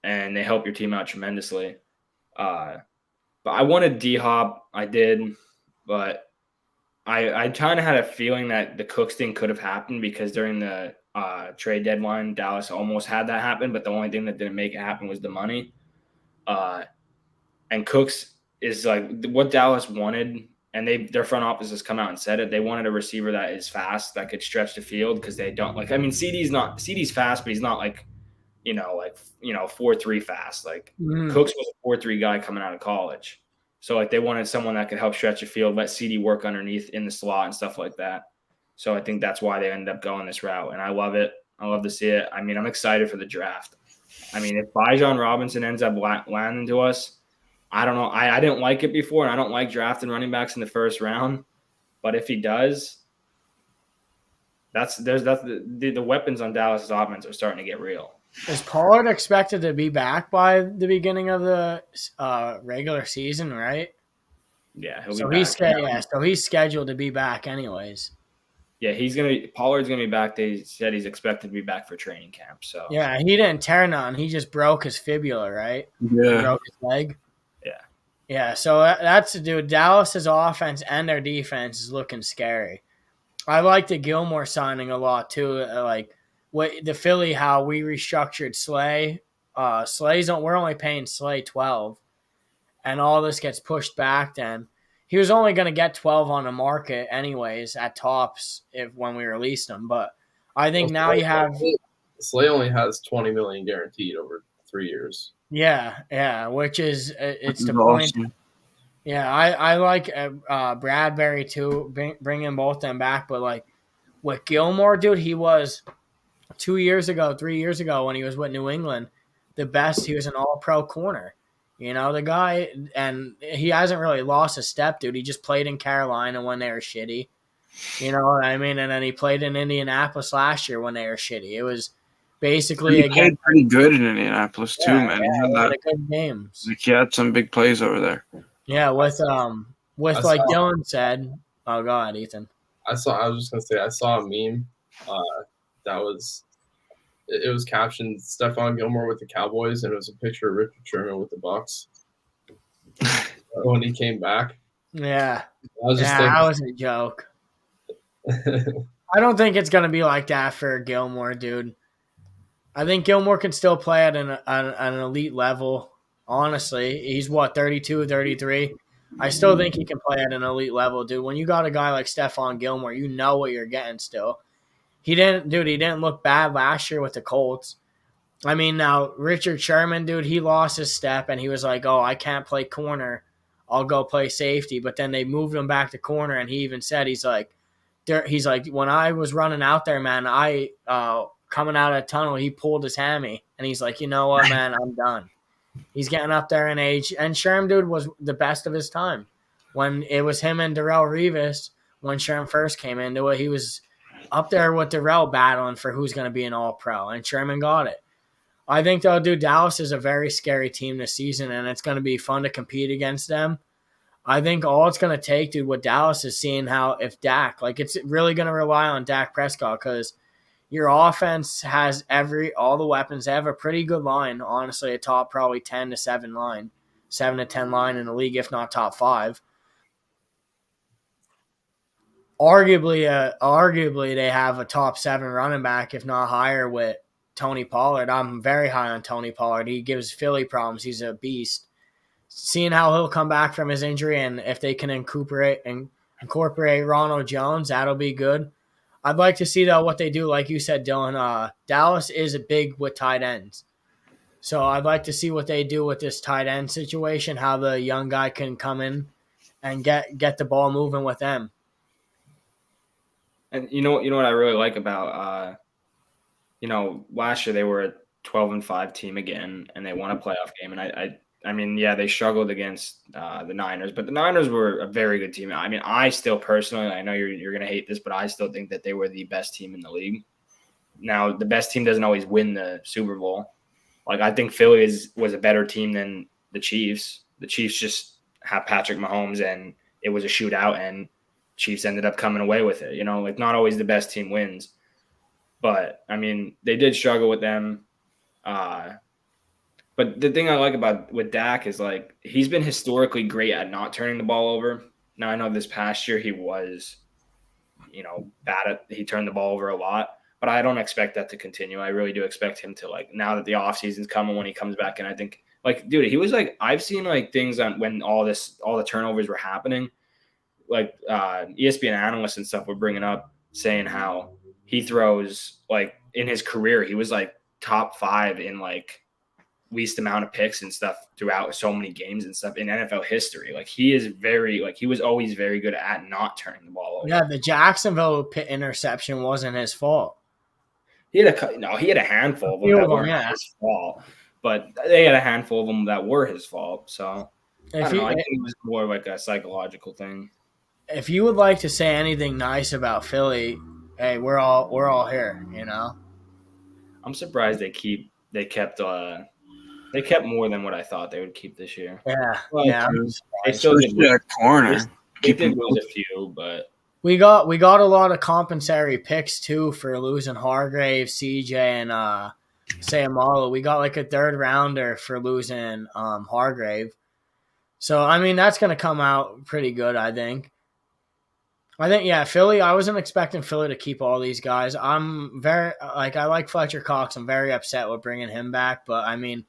And they help your team out tremendously. But I wanted D-Hop. I did. But I kind of had a feeling that the Cooks thing could have happened, because during the trade deadline, Dallas almost had that happen. But the only thing that didn't make it happen was the money. And Cooks is like what Dallas wanted. And their front office has come out and said it. They wanted a receiver that is fast, that could stretch the field, because they don't like. I mean, CD's fast, but he's not like, 4.3 fast. Like Cooks was a 4.3 guy coming out of college. So like they wanted someone that could help stretch the field, let CD work underneath in the slot and stuff like that. So I think that's why they ended up going this route. And I love it. I love to see it. I mean, I'm excited for the draft. I mean, if Bijan Robinson ends up landing to us, I don't know. I didn't like it before, and I don't like drafting running backs in the first round. But if he does, the weapons on Dallas' offense are starting to get real. Is Pollard expected to be back by the beginning of the regular season, right? Yeah, he'll so be back. So he's scheduled to be back anyways. Yeah, Pollard's gonna be back. They said he's expected to be back for training camp. So yeah, he didn't tear none. He just broke his fibula, right? Yeah, he broke his leg. Yeah, yeah. So that's dude. Dallas's offense and their defense is looking scary. I like the Gilmore signing a lot too. Like what the Philly, how we restructured Slay. We're only paying Slay 12, and all this gets pushed back. Then he was only going to get 12 on the market anyways at tops when we released him. But I think now you have Slay only has $20 million guaranteed over 3 years. Yeah, which is it's the awesome point. Yeah, I like Bradbury too, bringing both them back. But like with Gilmore, dude, he was 3 years ago when he was with New England, the best. He was an all-pro corner. The guy, and he hasn't really lost a step, dude. He just played in Carolina when they were shitty. You know what I mean? And then he played in Indianapolis last year when they were shitty. It was basically he played pretty good in Indianapolis too, man. He had good games. Like he had some big plays over there. Yeah, with like Dylan said. Oh God, Ethan. I was just gonna say I saw a meme. That was. It was captioned Stephon Gilmore with the Cowboys, and it was a picture of Richard Sherman with the Bucks when he came back. Yeah. I was just thinking, that was a joke. I don't think it's going to be like that for Gilmore, dude. I think Gilmore can still play at an elite level. Honestly, he's 32, 33. I still think he can play at an elite level, dude. When you got a guy like Stephon Gilmore, you know what you're getting still. He didn't look bad last year with the Colts. I mean, now Richard Sherman, dude, he lost his step and he was like, "Oh, I can't play corner. I'll go play safety." But then they moved him back to corner, and he even said he's like, when I was running out there, man, I coming out of the tunnel, he pulled his hammy, and he's like, "You know what, man, I'm done." He's getting up there in age, and Sherman, dude, was the best of his time. When it was him and Darrelle Revis, when Sherman first came into it, he was up there with Darrell battling for who's going to be an All-Pro, and Sherman got it. I think they'll do. Dallas is a very scary team this season, and it's going to be fun to compete against them. I think all it's going to take, dude, with Dallas is seeing how if Dak, like it's really going to rely on Dak Prescott because your offense has all the weapons. They have a pretty good line, honestly, a top probably 10 to 7 line, 7 to 10 line in the league, if not top 5. Arguably, they have a top 7 running back, if not higher, with Tony Pollard. I'm very high on Tony Pollard. He gives Philly problems. He's a beast. Seeing how he'll come back from his injury and if they can incorporate Ronald Jones, that'll be good. I'd like to see, though, what they do. Like you said, Dylan, Dallas is big with tight ends. So I'd like to see what they do with this tight end situation, how the young guy can come in and get the ball moving with them. And you know what I really like about last year they were a 12-5 team again, and they won a playoff game. And I mean, yeah, they struggled against the Niners, but the Niners were a very good team. I mean, I still personally, I know you're going to hate this, but I still think that they were the best team in the league. Now, the best team doesn't always win the Super Bowl. Like, I think Philly was a better team than the Chiefs. The Chiefs just have Patrick Mahomes, and it was a shootout, and Chiefs ended up coming away with it. Like, not always the best team wins. But, I mean, they did struggle with them. But the thing I like with Dak is, like, he's been historically great at not turning the ball over. Now, I know this past year he was, bad he turned the ball over a lot, but I don't expect that to continue. I really do expect him to, like, now that the offseason's coming when he comes back, and I think, like, dude, he was, like, I've seen, like, things on when all the turnovers were happening, like, ESPN analysts and stuff were bringing up saying how he throws, like, in his career, he was, like, top 5 in, like, least amount of picks and stuff throughout so many games and stuff in NFL history. Like, he was always very good at not turning the ball over. Yeah, the Jacksonville interception wasn't his fault. He had a handful of them that weren't his fault, but they had a handful of them that were his fault. So I think it was more like a psychological thing. If you would like to say anything nice about Philly, hey, we're all here, I'm surprised they kept more than what I thought they would keep this year. Yeah, well, yeah. They still did that corner. They did lose a few, but we got a lot of compensatory picks too for losing Hargrave, CJ, and Sayamalo. We got like a 3rd rounder for losing Hargrave. So I mean that's gonna come out pretty good, I think. Yeah, Philly. I wasn't expecting Philly to keep all these guys. I'm I like Fletcher Cox. I'm very upset with bringing him back, but I mean,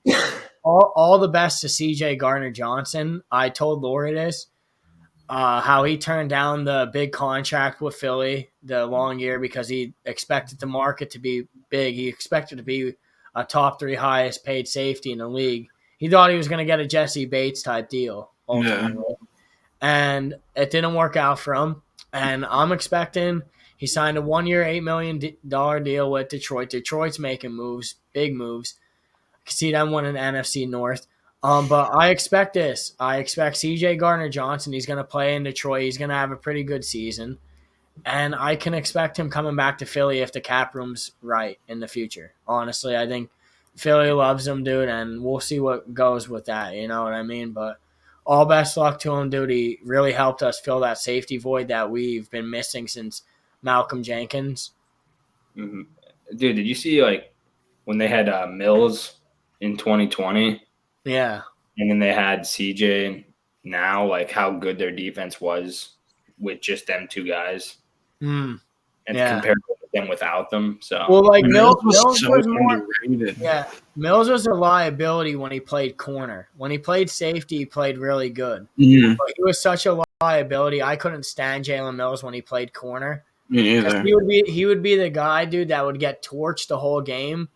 all the best to CJ Gardner-Johnson. I told Lori this, how he turned down the big contract with Philly, the long year, because he expected the market to be big. He expected to be a top 3 highest paid safety in the league. He thought he was going to get a Jesse Bates type deal ultimately, and it didn't work out for him. And I'm expecting he signed a 1-year, $8 million deal with Detroit. Detroit's making moves, big moves. I can see them winning the NFC North. But I expect this. I expect CJ Gardner-Johnson. He's going to play in Detroit. He's going to have a pretty good season. And I can expect him coming back to Philly if the cap room's right in the future. Honestly, I think Philly loves him, dude, and we'll see what goes with that. You know what I mean? But all best luck to him, dude. He really helped us fill that safety void that we've been missing since Malcolm Jenkins. Mm-hmm. Dude, did you see, like, when they had Mills in 2020? Yeah. And then they had CJ now, like, how good their defense was with just them 2 guys. And compared to them without them. So, well, like, Mills was was more underrated. Yeah, Mills was a liability when he played corner. When he played safety, he played really good. Mm-hmm. But he was such a liability. I couldn't stand Jalen Mills when he played corner. Me either. He would be the guy, dude, that would get torched the whole game,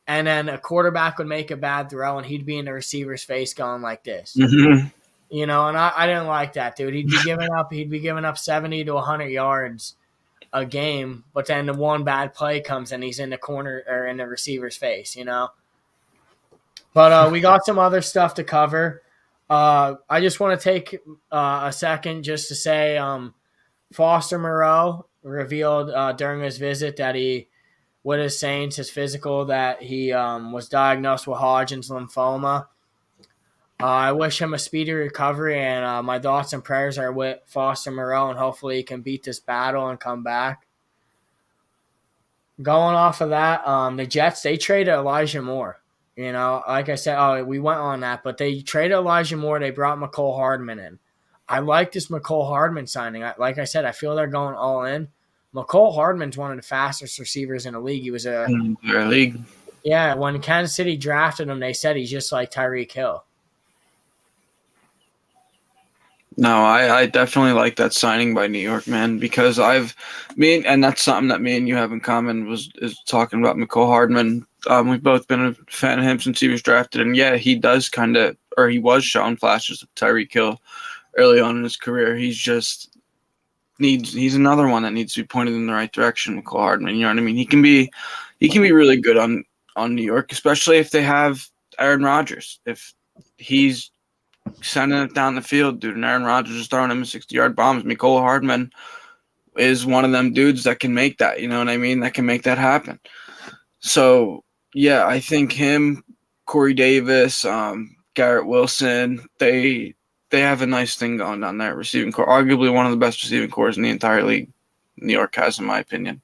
and then a quarterback would make a bad throw, and he'd be in the receiver's face going like this. Mm-hmm. And I didn't like that, dude. He'd be giving up 70 to 100 yards a game, but then the one bad play comes and he's in the corner or in the receiver's face, But we got some other stuff to cover. I just want to take a second just to say Foster Moreau revealed during his visit that he, with his Saints, his physical, that he was diagnosed with Hodgkin's lymphoma. I wish him a speedy recovery, and my thoughts and prayers are with Foster Moreau, and hopefully he can beat this battle and come back. Going off of that, the Jets, they traded Elijah Moore. You know, like I said, we went on that, but they traded Elijah Moore. They brought McCole Hardman in. I like this McCole Hardman signing. Like I said, I feel they're going all in. McCole Hardman's one of the fastest receivers in the league. He was In their league. yeah, when Kansas City drafted him, they said he's just like Tyreek Hill. No, I definitely like that signing by New York, man, because and that's something that me and you have in common is talking about McCole Hardman. We've both been a fan of him since he was drafted, and yeah, he was showing flashes of Tyreek Hill early on in his career. He's another one that needs to be pointed in the right direction, McCole Hardman. You know what I mean? He can be really good on New York, especially if they have Aaron Rodgers. If he's sending it down the field, dude, and Aaron Rodgers is throwing him 60-yard bombs. McCole Hardman is one of them dudes that can make that, you know what I mean? That can make that happen. So, yeah, I think him, Corey Davis, Garrett Wilson, they have a nice thing going down there. Receiving core, arguably one of the best receiving cores in the entire league. New York has, in my opinion.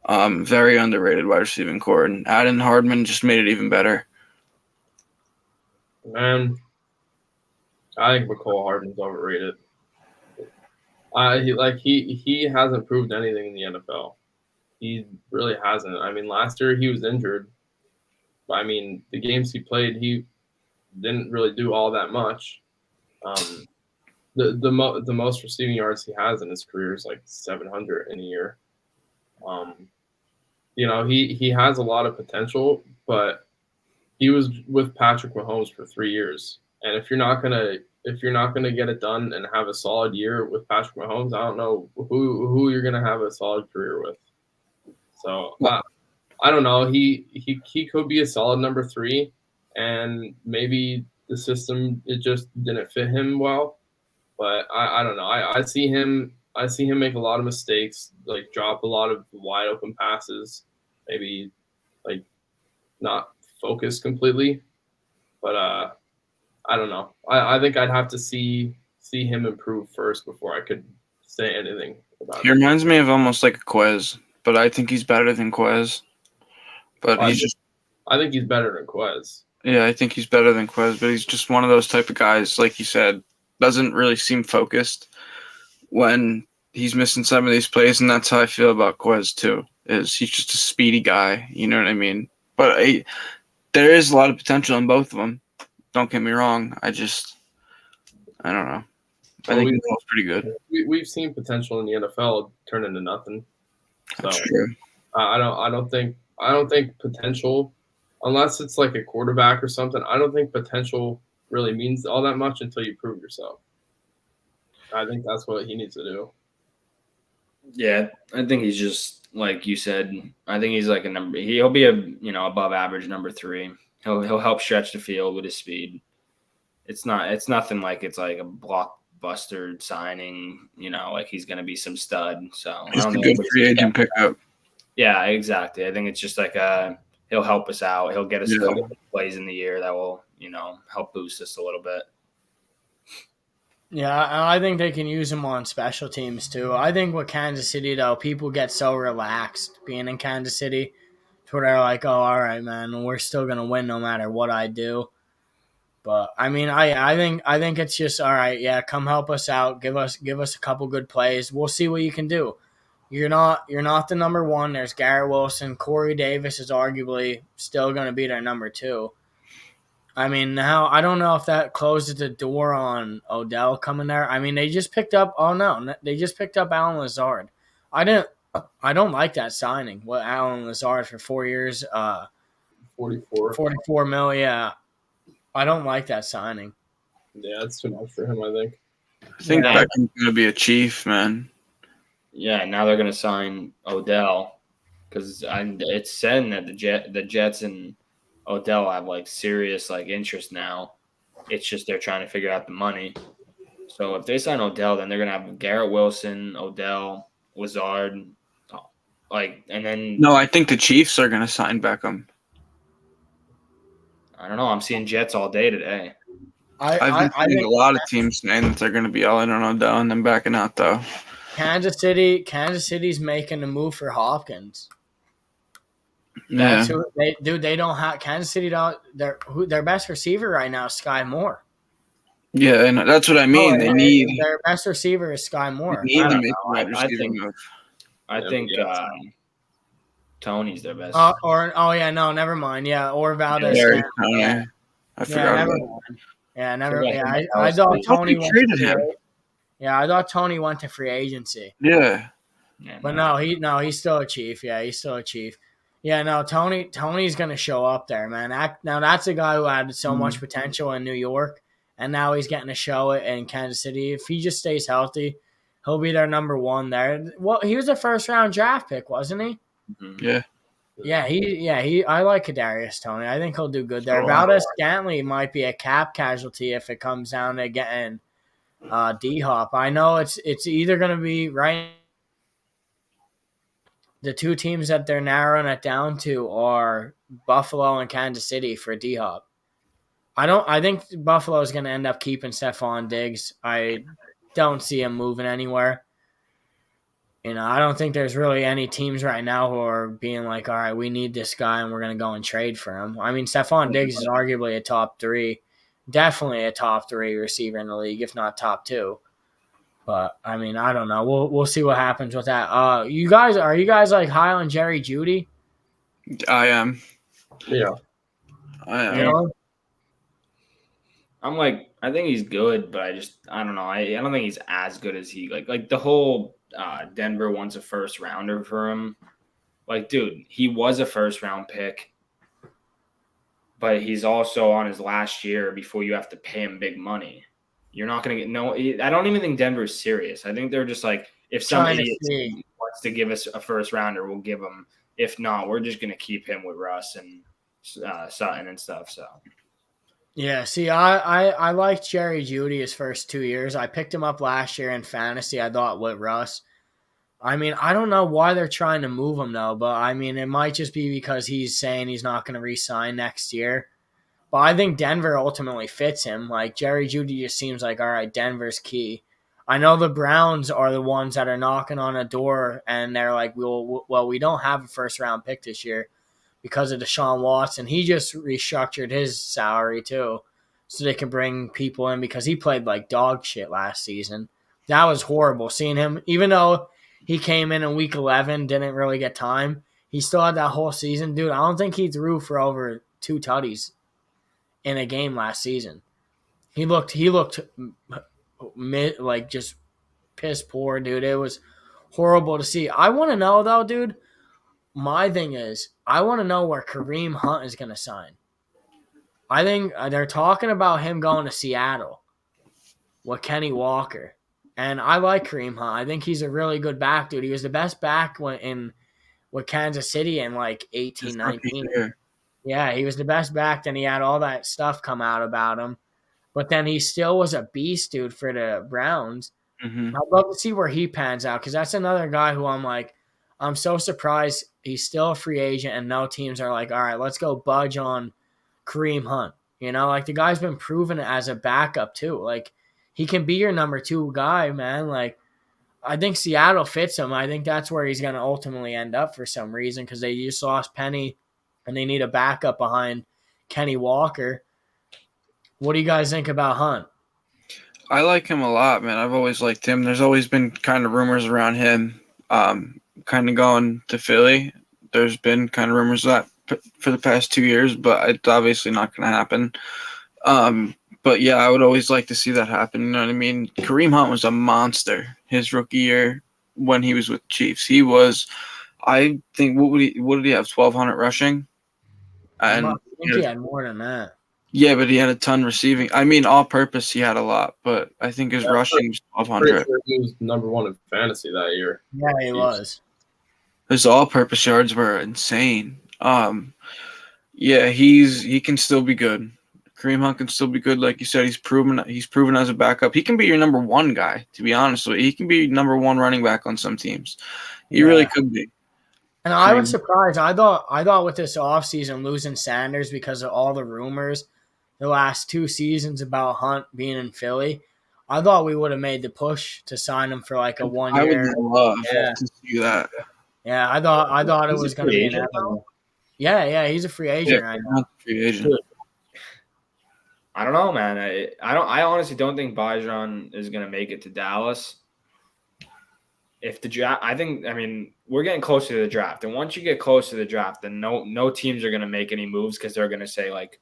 Very underrated wide receiving core, and adding Hardman just made it even better. Man, I think McCole Hardman's overrated. He hasn't proved anything in the NFL. He really hasn't. I mean, last year he was injured. I mean, the games he played, he didn't really do all that much. The most receiving yards he has in his career is like 700 in a year. You know, he has a lot of potential, but he was with Patrick Mahomes for 3 years. And if you're not gonna get it done and have a solid year with Patrick Mahomes, I don't know who you're gonna have a solid career with. So I don't know. He could be a solid number 3, and maybe the system, it just didn't fit him well. But I don't know. I see him make a lot of mistakes, like drop a lot of wide open passes, maybe like not focus completely. But I don't know. I think I'd have to see him improve first before I could say anything about He it. reminds me of almost like a Quez, but I think he's better than Quez. But I I think he's better than Quez. Yeah, I think he's better than Quez, but he's just one of those type of guys, like you said, doesn't really seem focused when he's missing some of these plays, and that's how I feel about Quez too. He's just a speedy guy, you know what I mean? But there is a lot of potential in both of them. Don't get me wrong. I don't know. I think he's pretty good. We've seen potential in the NFL turn into nothing. So That's true. I don't think potential, unless it's like a quarterback or something. I don't think potential really means all that much until you prove yourself. I think that's what he needs to do. Yeah, I think he's just like you said. I think he's like a number. He'll be above average number 3. He'll help stretch the field with his speed. It's nothing like it's like a blockbuster signing. Like he's gonna be some stud. So Just a good free agent pickup. Yeah, exactly. I think it's just like he'll help us out. He'll get us a couple of plays in the year that will help boost us a little bit. Yeah, and I think they can use him on special teams too. I think with Kansas City, though, people get so relaxed being in Kansas City to where they're like, oh, all right, man, we're still going to win no matter what I do. But, I mean, I think it's just, all right, yeah, come help us out. Give us a couple good plays. We'll see what you can do. You're not the number 1. There's Garrett Wilson. Corey Davis is arguably still going to be their number 2. I mean, now I don't know if that closes the door on Odell coming there. I mean, they just picked up Alan Lazard. I don't like that signing. What Alan Lazard for 4 years, 44 mil. Yeah, I don't like that signing. Yeah, that's too much for him, I think. I think Beckham's gonna be a Chief, man. Yeah, now they're gonna sign Odell because it's said that the Jets and Odell have like serious like interest now. It's just they're trying to figure out the money. So if they sign Odell, then they're gonna have Garrett Wilson, Odell, Lazard, and then No, I think the Chiefs are gonna sign Beckham. I don't know. I'm seeing Jets all day today. I've been seeing a lot of teams saying that they're gonna be all in on Odell and then backing out though. Kansas City's making a move for Hopkins. Yeah, That's who they don't have Kansas City don't their best receiver right now is Sky Moore. yeah, and that's what I mean. They need their best receiver is Sky Moore. to I don't make know. a wide receiver move. I think Tony's their best. Never mind. Yeah, or Valdez. Derrick Tony. I forgot about that. I thought Tony went to him. I thought Tony went to free agency. Yeah. But he's still a Chief. Yeah, he's still a Chief. Yeah, no, Tony's gonna show up there, man. Now that's a guy who had so much potential in New York, and now he's getting to show it in Kansas City. If he just stays healthy, he'll be their number one there. Well, he was a first round draft pick, wasn't he? Yeah. I like Kadarius Toney. I think he'll do good there. Oh, Valdez-Scantling might be a cap casualty if it comes down to getting D-Hop. I know it's either going to be right. The two teams that they're narrowing it down to are Buffalo and Kansas City for D-Hop. I think Buffalo is going to end up keeping Stephon Diggs. I don't see him moving anywhere. I don't think there's really any teams right now who are being like, all right, we need this guy and we're going to go and trade for him. I mean, Stephon Diggs is arguably a top 3, definitely a top 3 receiver in the league, if not top 2. But, I mean, I don't know. We'll see what happens with that. Are you guys like high on Jerry Jeudy? I am. Yeah. I am. I'm like, I think he's good, but I don't know. I don't think he's as good as he like the whole Denver wants a first rounder for him. Like, dude, he was a first round pick, but he's also on his last year before you have to pay him big money. You're not going to get I don't even think Denver's serious. I think they're just like, if some idiot wants to give us a first rounder, we'll give him. If not, we're just going to keep him with Russ and Sutton and stuff. So. Yeah, see, I liked Jerry Jeudy his first 2 years. I picked him up last year in fantasy, I thought, with Russ. I mean, I don't know why they're trying to move him, though, but, I mean, it might just be because he's saying he's not going to re-sign next year. But I think Denver ultimately fits him. Like, Jerry Jeudy just seems like, all right, Denver's key. I know the Browns are the ones that are knocking on a door, and they're like, we don't have a first-round pick this year because of Deshaun Watson. He just restructured his salary, too, so they can bring people in because he played like dog shit last season. That was horrible seeing him. Even though he came in week 11, didn't really get time, he still had that whole season. Dude, I don't think he threw for over 2 tutties in a game last season. He looked like just piss poor, dude. It was horrible to see. I want to know, though, dude, my thing is, I want to know where Kareem Hunt is going to sign. I think they're talking about him going to Seattle with Kenny Walker. And I like Kareem Hunt. I think he's a really good back, dude. He was the best back with Kansas City in like 18, 19. Yeah, he was the best back. Then he had all that stuff come out about him. But then he still was a beast, dude, for the Browns. Mm-hmm. I'd love to see where he pans out because that's another guy who I'm so surprised he's still a free agent and no teams are like, all right, let's go budge on Kareem Hunt. Like the guy's been proven as a backup too. Like he can be your number 2 guy, man. Like I think Seattle fits him. I think that's where he's going to ultimately end up for some reason because they just lost Penny and they need a backup behind Kenny Walker. What do you guys think about Hunt? I like him a lot, man. I've always liked him. There's always been kind of rumors around him kind of going to Philly. There's been kind of rumors of that for the past 2 years, but it's obviously not going to happen. But yeah, I would always like to see that happen. You know what I mean? Kareem Hunt was a monster his rookie year when he was with Chiefs. He was, I think, what did he have? 1,200 rushing, and I think he had more than that. Yeah, but he had a ton receiving. I mean, all purpose, he had a lot, but I think his rushing was 1,200. Sure he was number 1 in fantasy that year. Yeah, he was. His all-purpose yards were insane. Yeah, he can still be good. Kareem Hunt can still be good, like you said. He's proven as a backup. He can be your number one guy. To be honest with you, he can be number one running back on some teams. He really could be. And I was surprised. I thought with this offseason losing Sanders because of all the rumors the last 2 seasons about Hunt being in Philly, I thought we would have made the push to sign him for like a 1 year. I would love to see that. Yeah, I thought it He's was a going to free be agent inevitable. Yeah, he's a free agent right now. Free agent. I don't know, man. I honestly don't think Bijan is going to make it to Dallas. If the draft, I mean, we're getting close to the draft, and once you get close to the draft, then no teams are going to make any moves because they're going to say like,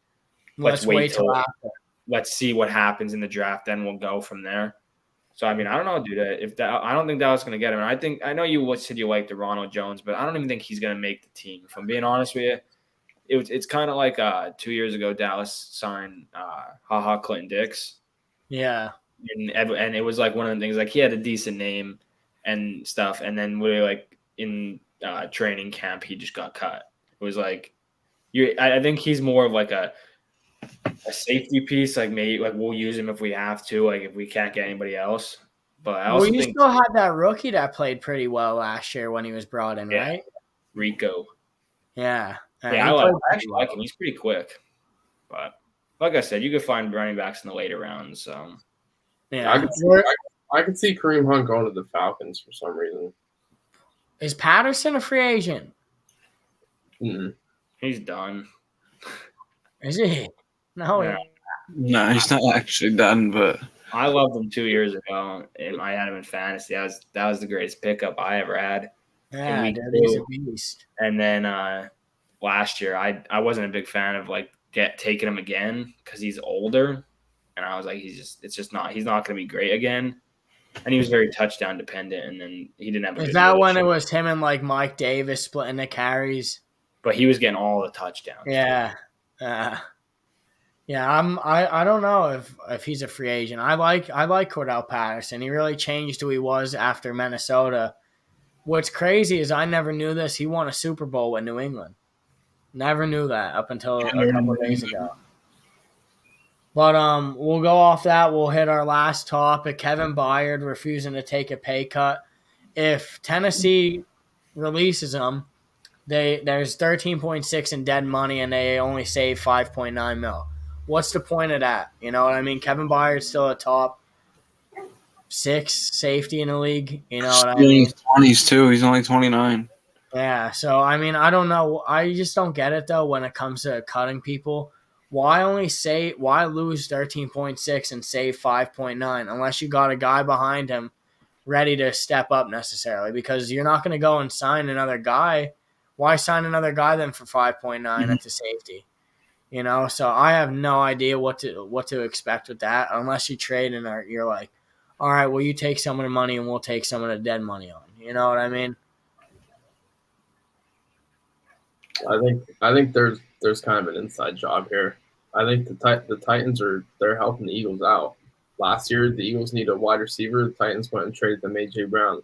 let's wait till after. Let's see what happens in the draft, then we'll go from there. So I mean, I don't know, dude. I don't think Dallas is going to get him. And I know you said you liked the Ronald Jones, but I don't even think he's going to make the team. If I'm being honest with you, it's kind of like 2 years ago Dallas signed Clinton Dix. Yeah, and it was like one of the things like he had a decent name and stuff, and then we like in training camp he just got cut. It was like I think he's more of like a safety piece, like maybe like we'll use him if we have to, like if we can't get anybody else. But I also think still had that rookie that played pretty well last year when he was brought in, right? Rico. Yeah. I actually like him. He's pretty quick. But like I said, you could find running backs in the later rounds. So yeah, I could see Kareem Hunt going to the Falcons for some reason. Is Patterson a free agent? Mm-hmm. He's done. Is he? No. Yeah. No, he's not actually done, but I loved him 2 years ago, and I had him in fantasy. That was the greatest pickup I ever had. Yeah, dude, he's a beast. And then last year, I wasn't a big fan of like taking him again because he's older, and I was like, he's not going to be great again. And he was very touchdown dependent, and then he didn't have. Is that when it was him and like Mike Davis splitting the carries? But he was getting all the touchdowns. Yeah. I don't know if he's a free agent. I like Cordell Patterson. He really changed who he was after Minnesota. What's crazy is I never knew this. He won a Super Bowl with New England. Never knew that up until a couple of days ago. But we'll go off that. We'll hit our last topic. Kevin Byard refusing to take a pay cut. If Tennessee releases him, there's 13.6 in dead money, and they only save 5.9 mil. What's the point of that? You know what I mean? Kevin Byard's still a top 6 safety in the league. You know what I mean? 20s too. He's only 29. Yeah. So I mean, I don't know. I just don't get it though when it comes to cutting people. Why lose 13.6 and save 5.9 unless you got a guy behind him ready to step up necessarily? Because you're not going to go and sign another guy. Why sign another guy then for 5.9 at the safety? You know, so I have no idea what to expect with that unless you trade and you're like, all right, well, you take some of the money and we'll take some of the dead money on. You know what I mean? I think there's kind of an inside job here. I think the Titans they're helping the Eagles out. Last year, the Eagles need a wide receiver. The Titans went and traded them A.J. Brown.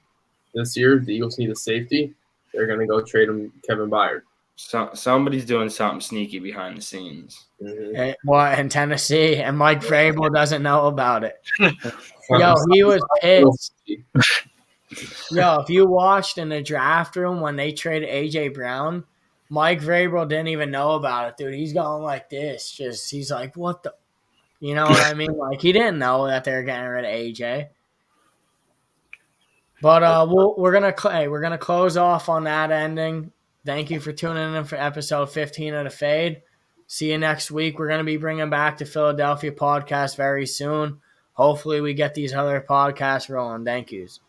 This year, the Eagles need a safety. They're going to go trade him Kevin Byard. So, somebody's doing something sneaky behind the scenes. In Tennessee, and Mike Vrabel doesn't know about it. Yo, he was pissed. Yo, if you watched in the draft room when they traded A.J. Brown, Mike Vrabel didn't even know about it, dude. He's going like this. He's like, what the? You know what I mean? Like, he didn't know that they were getting rid of A.J. But we're gonna close off on that ending. Thank you for tuning in for episode 15 of The Fade. See you next week. We're going to be bringing back the Philadelphia podcast very soon. Hopefully we get these other podcasts rolling. Thank yous.